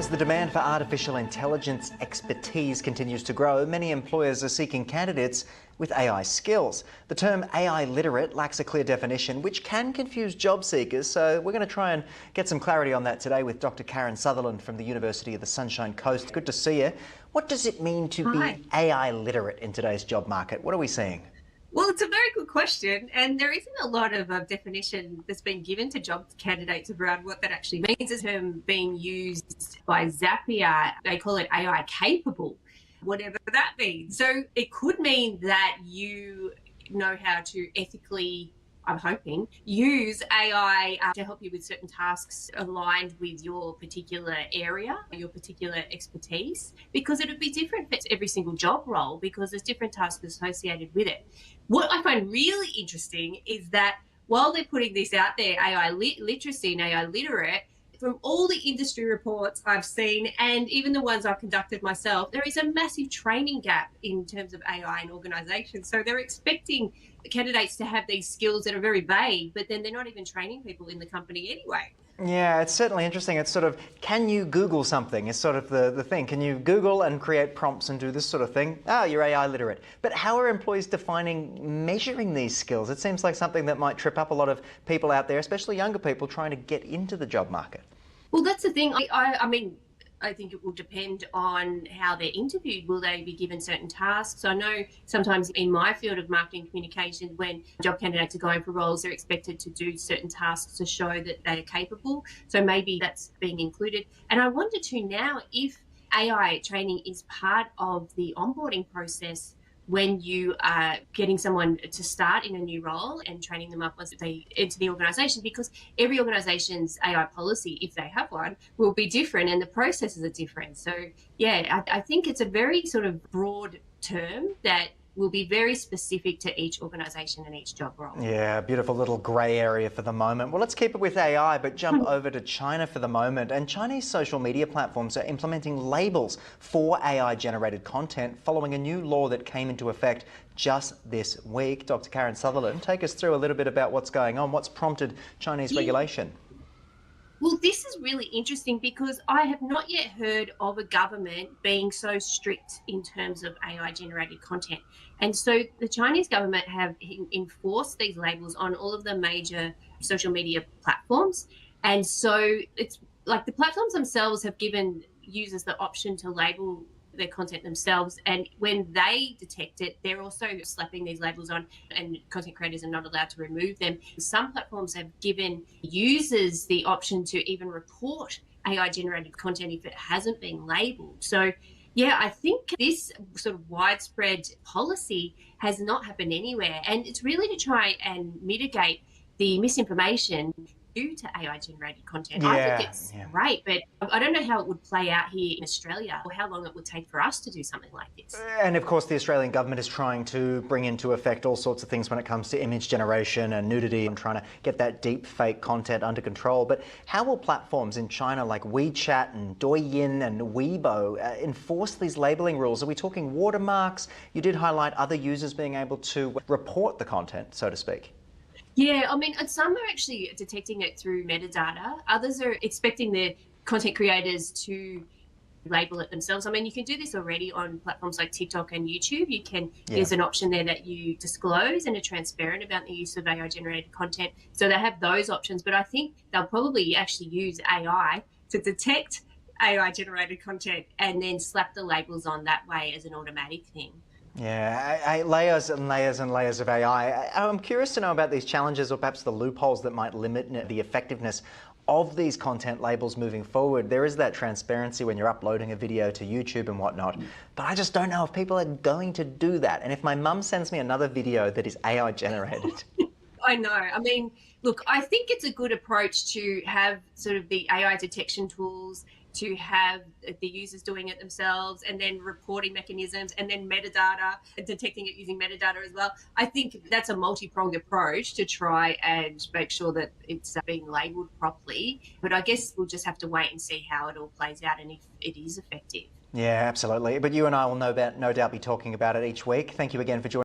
As the demand for artificial intelligence expertise continues to grow, many employers are seeking candidates with AI skills. The term AI literate lacks a clear definition, which can confuse job seekers, so we're going to try and get some clarity on that today with Dr. Karen Sutherland from the University of the Sunshine Coast. Good to see you. What does it mean to Hi. be AI literate in today's job market? What are we seeing? Well, it's a very good question, and there isn't a lot of definition that's been given to job candidates around what that actually means. It's a term being used by Zapier. They call it AI capable, whatever that means. So it could mean that you know how to ethically, I'm hoping, use AI to help you with certain tasks aligned with your particular area, your particular expertise, because it would be different for every single job role because there's different tasks associated with it. What I find really interesting is that while they're putting this out there, AI literacy and AI literate, from all the industry reports I've seen and even the ones I've conducted myself, there is a massive training gap in terms of AI in organisations. So they're expecting candidates to have these skills that are very vague, but then they're not even training people in the company anyway. Yeah, it's certainly interesting. It's sort of, can you Google something is sort of the thing. Can you Google and create prompts and do this sort of thing? Oh, you're AI literate. But how are employees measuring these skills? It seems like something that might trip up a lot of people out there, especially younger people trying to get into the job market. Well, that's the thing. I mean, I think it will depend on how they're interviewed. Will they be given certain tasks? I know sometimes in my field of marketing communication, when job candidates are going for roles, they're expected to do certain tasks to show that they are capable. So maybe that's being included. And I wonder too now if AI training is part of the onboarding process when you are getting someone to start in a new role and training them up as they enter the organisation, because every organisation's AI policy, if they have one, will be different and the processes are different. So, yeah, I think it's a very sort of broad term that will be very specific to each organisation and each job role. Yeah, beautiful little grey area for the moment. Well, let's keep it with AI, but jump over to China for the moment. And Chinese social media platforms are implementing labels for AI-generated content following a new law that came into effect just this week. Dr. Karen Sutherland, take us through a little bit about what's going on. What's prompted Chinese regulation? Well, this is really interesting because I have not yet heard of a government being so strict in terms of AI-generated content. And so the Chinese government have enforced these labels on all of the major social media platforms. And so it's like the platforms themselves have given users the option to label their content themselves, and when they detect it, they're also slapping these labels on, and content creators are not allowed to remove them. Some platforms have given users the option to even report AI generated content if it hasn't been labeled. So yeah, I think this sort of widespread policy has not happened anywhere, and it's really to try and mitigate the misinformation due to AI-generated content. I think it's great, but I don't know how it would play out here in Australia or how long it would take for us to do something like this. And of course, the Australian government is trying to bring into effect all sorts of things when it comes to image generation and nudity and trying to get that deep fake content under control. But how will platforms in China like WeChat and Douyin and Weibo enforce these labeling rules? Are we talking watermarks? You did highlight other users being able to report the content, so to speak. Yeah, I mean, and some are actually detecting it through metadata. Others are expecting the content creators to label it themselves. I mean, you can do this already on platforms like TikTok and YouTube. There's an option there that you disclose and are transparent about the use of AI-generated content. So they have those options, but I think they'll probably actually use AI to detect AI-generated content and then slap the labels on that way as an automatic thing. Yeah, layers and layers and layers of AI. I'm curious to know about these challenges or perhaps the loopholes that might limit the effectiveness of these content labels moving forward. There is that transparency when you're uploading a video to YouTube and whatnot, but I just don't know if people are going to do that. And if my mum sends me another video that is AI generated. I know. I mean, look, I think it's a good approach to have sort of the AI detection tools, to have the users doing it themselves, and then reporting mechanisms, and then metadata, detecting it using metadata as well. I think that's a multi-pronged approach to try and make sure that it's being labelled properly. But I guess we'll just have to wait and see how it all plays out and if it is effective. Yeah, absolutely. But you and I will no doubt be talking about it each week. Thank you again for joining.